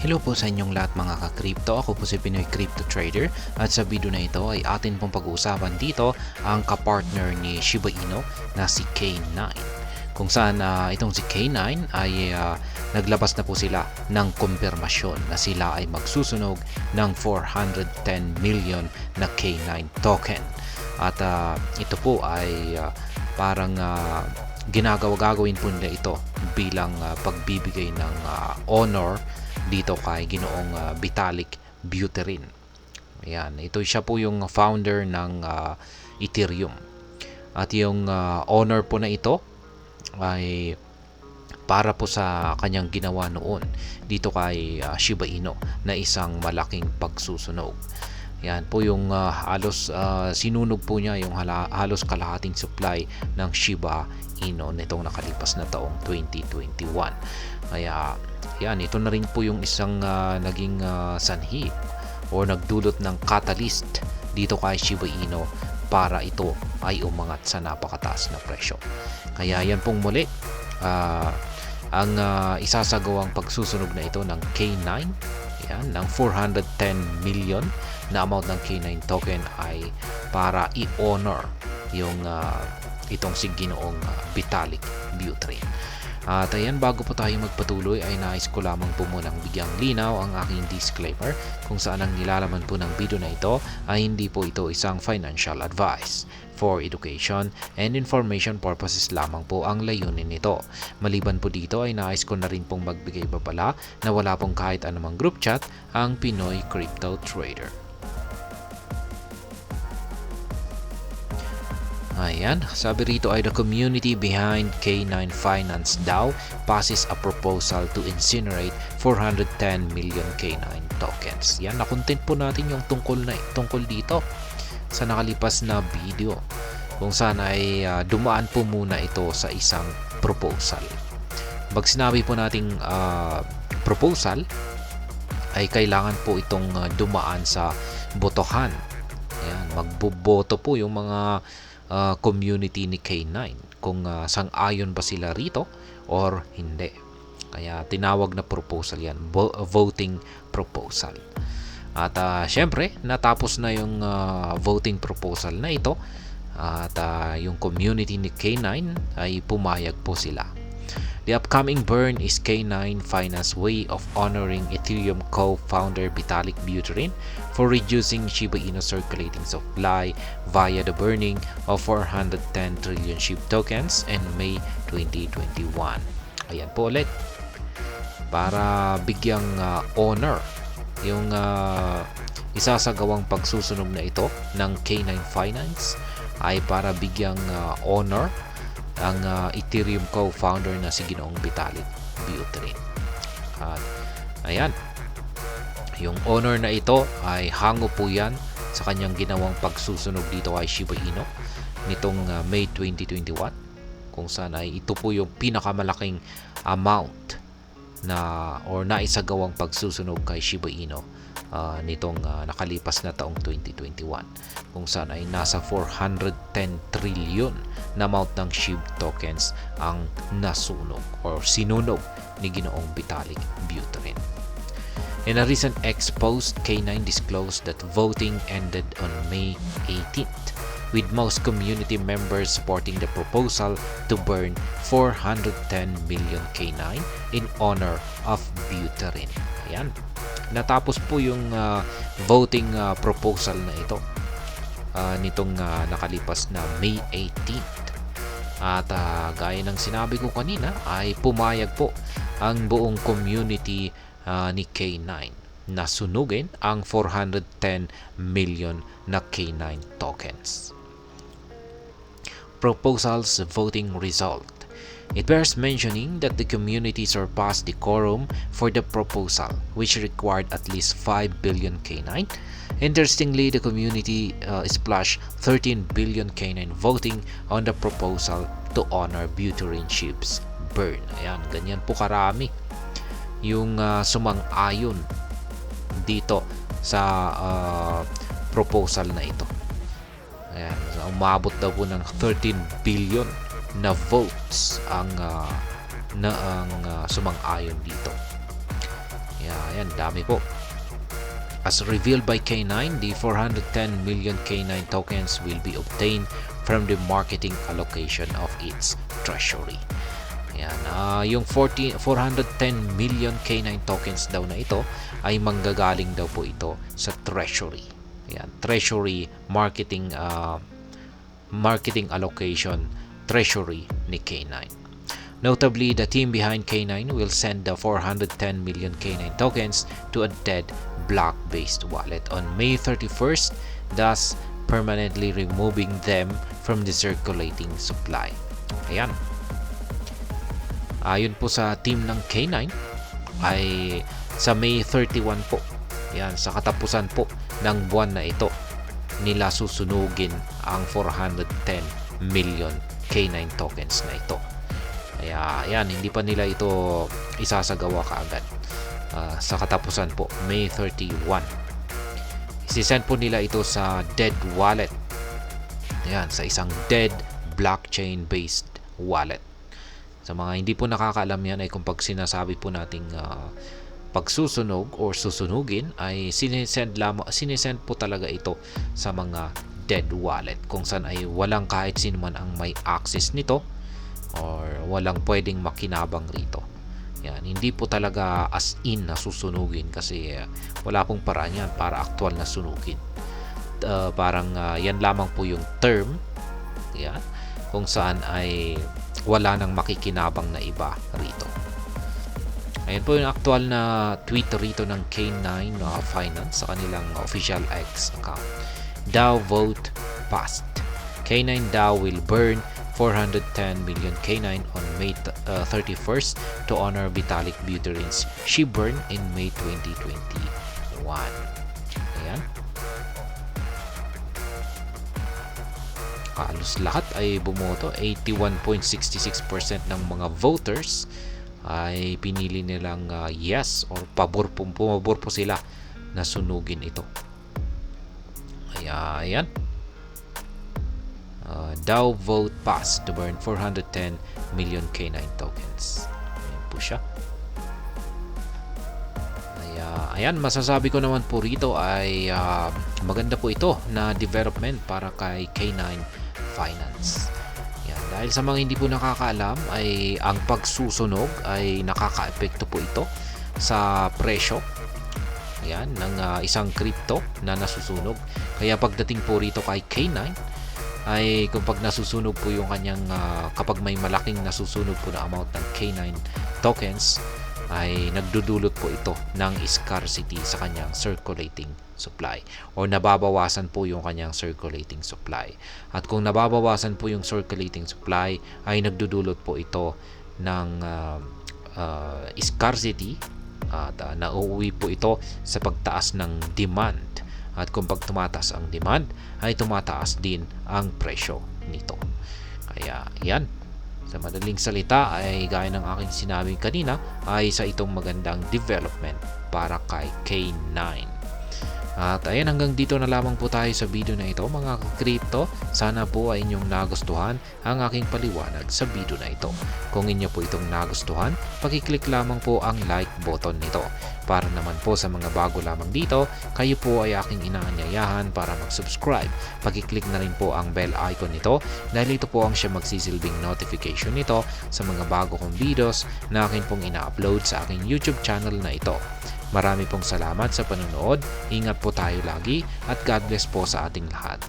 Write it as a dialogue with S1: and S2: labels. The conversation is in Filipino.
S1: Hello po sa inyong lahat mga ka-crypto. Ako po si Pinoy Crypto Trader at sa video na ito ay atin pong pag-uusapan dito ang kapartner ni Shiba Inu na si K9. Kung saan itong si K9 ay naglabas na po sila ng kumpirmasyon na sila ay magsusunog ng 410 million na K9 token. At ito po ay parang gagawin po nila ito bilang pagbibigay ng honor dito kay Ginoong Vitalik Buterin. Ayan, ito siya po yung founder ng Ethereum. At yung honor po na ito ay para po sa kanyang ginawa noon dito kay Shiba Inu na isang malaking pagsusunog. Yan po yung halos sinunog po niya yung halos kalahating supply ng Shiba Inu nitong nakalipas na taong 2021. Kaya yan, ito na rin po yung isang naging sanhi o nagdulot ng catalyst dito kay Shiba Inu para ito ay umangat sa napakataas na presyo. Kaya yan pong muli ang isasagawang pagsusunog na ito ng K9, yan, ng 410 million na amount ng K9 token ay para i-honor yung itong si Ginoong Vitalik Buterin. At ayan, bago po tayo magpatuloy ay nais ko lamang po munang bigyang linaw ang aking disclaimer kung saan ang nilalaman po ng video na ito ay hindi po ito isang financial advice. For education and information purposes lamang po ang layunin nito. Maliban po dito ay nais ko na rin pong magbigay babala na wala pong kahit anumang group chat ang Pinoy Crypto Trader. Ayan, sabi rito ay the community behind K9 Finance DAO passes a proposal to incinerate 410 million K9 tokens. Yan, nakontent po natin yung tungkol dito sa nakalipas na video kung saan ay dumaan po muna ito sa isang proposal. Pag sinabi po nating proposal ay kailangan po itong dumaan sa botohan. Ayan, magboboto po yung mga community ni K9 kung sang-ayon ba sila rito or hindi. Kaya tinawag na proposal yan, voting proposal. At syempre natapos na yung voting proposal na ito at yung community ni K9 ay pumayag po sila. The upcoming burn is K9 Finance way of honoring Ethereum co-founder Vitalik Buterin for reducing Shiba Inu circulating supply via the burning of 410 trillion SHIB tokens in May 2021. Ayan po ulit. Para bigyang honor yung isasagawang pagsusunog na ito ng K9 Finance ay para bigyang honor ang Ethereum co-founder na si Ginoong Vitalik Buterin. At ayan, yung honor na ito ay hango po yan sa kanyang ginawang pagsusunog dito kay Shiba Inu nitong May 2021 kung saan ay ito po yung pinakamalaking amount na or naisagawang pagsusunog kay Shiba Inu nitong nakalipas na taong 2021 kung saan ay nasa 410 trillion na amount ng SHIB tokens ang nasunog or sinunog ni Ginoong Vitalik Buterin. In a recent X post, K9 disclosed that voting ended on May 18th with most community members supporting the proposal to burn 410 million K9 in honor of Buterin. Ayan. Natapos po yung voting proposal na ito nitong nakalipas na May 18th. At gaya ng sinabi ko kanina ay pumayag po ang buong community ni K9 na sunugin ang 410 million na K9 tokens. Proposal's voting result. It bears mentioning that the community surpassed the quorum for the proposal, which required at least 5 billion K9. Interestingly, the community splashed 13 billion K9 voting on the proposal to honor Buterin SHIB's burn. Ayan, ganyan po karami yung sumang-ayon dito sa proposal na ito. Ayan, umabot daw po ng 13 billion na votes ang sumang-ayon dito. Yan, dami po. As revealed by K9, the 410 million K9 tokens will be obtained from the marketing allocation of its treasury. Yan, yung 410 million K9 tokens daw na ito ay manggagaling daw po ito sa treasury. Yan, treasury marketing allocation treasury ni K9. Notably, the team behind K9 will send the 410 million K9 tokens to a dead block-based wallet on May 31st, thus permanently removing them from the circulating supply. Ayan. Ayon po sa team ng K9 ay sa May 31 po. Ayan, sa katapusan po ng buwan na ito nila susunugin ang 410 million K9 tokens na ito. Kaya ayan, hindi pa nila ito isasagawa kaagad. Sa katapusan po, May 31. Isisend po nila ito sa dead wallet. Ayan, sa isang dead blockchain-based wallet. Sa mga hindi po nakakaalam yan ay kung pag sinasabi po nating pagsusunog or susunugin ay sinisend po talaga ito sa mga dead wallet kung saan ay walang kahit sino man ang may access nito or walang pwedeng makinabang rito. Yan, hindi po talaga as in na susunugin kasi wala pong paraan yan para actual na sunugin. Yan lamang po yung term, yan, kung saan ay wala nang makikinabang na iba rito. Ayan po yung actual na tweet rito ng K9 Finance sa kanilang official X account. DAO vote passed. K9 DAO will burn 410 million K9 on May 31st to honor Vitalik Buterin's She-Burn in May 2021. Ayan. Halos lahat ay bumoto. 81.66% ng mga voters ay pinili nilang yes or pumabor po sila na sunugin ito. Ayan. DAO vote passed to burn 410 million K9 tokens. Ayan po siya. Ayan, masasabi ko naman po rito ay maganda po ito na development para kay K9 Finance. Ayan, dahil sa mga hindi po nakakaalam ay ang pagsusunog ay nakaka-epekto po ito sa presyo. Ayan, ng isang crypto na nasusunog. Kaya pagdating po rito kay K9 ay kung pag nasusunog po yung kanyang kapag may malaking nasusunog po na amount ng K9 tokens ay nagdudulot po ito ng scarcity sa kanyang circulating supply o nababawasan po yung kanyang circulating supply. At kung nababawasan po yung circulating supply ay nagdudulot po ito ng scarcity at nauuwi po ito sa pagtaas ng demand. At kung pag tumataas ang demand, ay tumataas din ang presyo nito. Kaya yan, sa madaling salita ay gaya ng aking sinabi kanina ay sa itong magandang development para kay K9. At ayan, hanggang dito na lamang po tayo sa video na ito mga crypto. Sana po ay inyong nagustuhan ang aking paliwanag sa video na ito. Kung inyo po itong nagustuhan, pakiclick lamang po ang like button nito. Para naman po sa mga bago lamang dito, kayo po ay aking inaanyayahan para mag-subscribe. Pakiclick na rin po ang bell icon nito dahil ito po ang siya magsisilbing notification nito sa mga bago kong videos na akin pong ina-upload sa aking YouTube channel na ito. Marami pong salamat sa panonood, ingat po tayo lagi at God bless po sa ating lahat.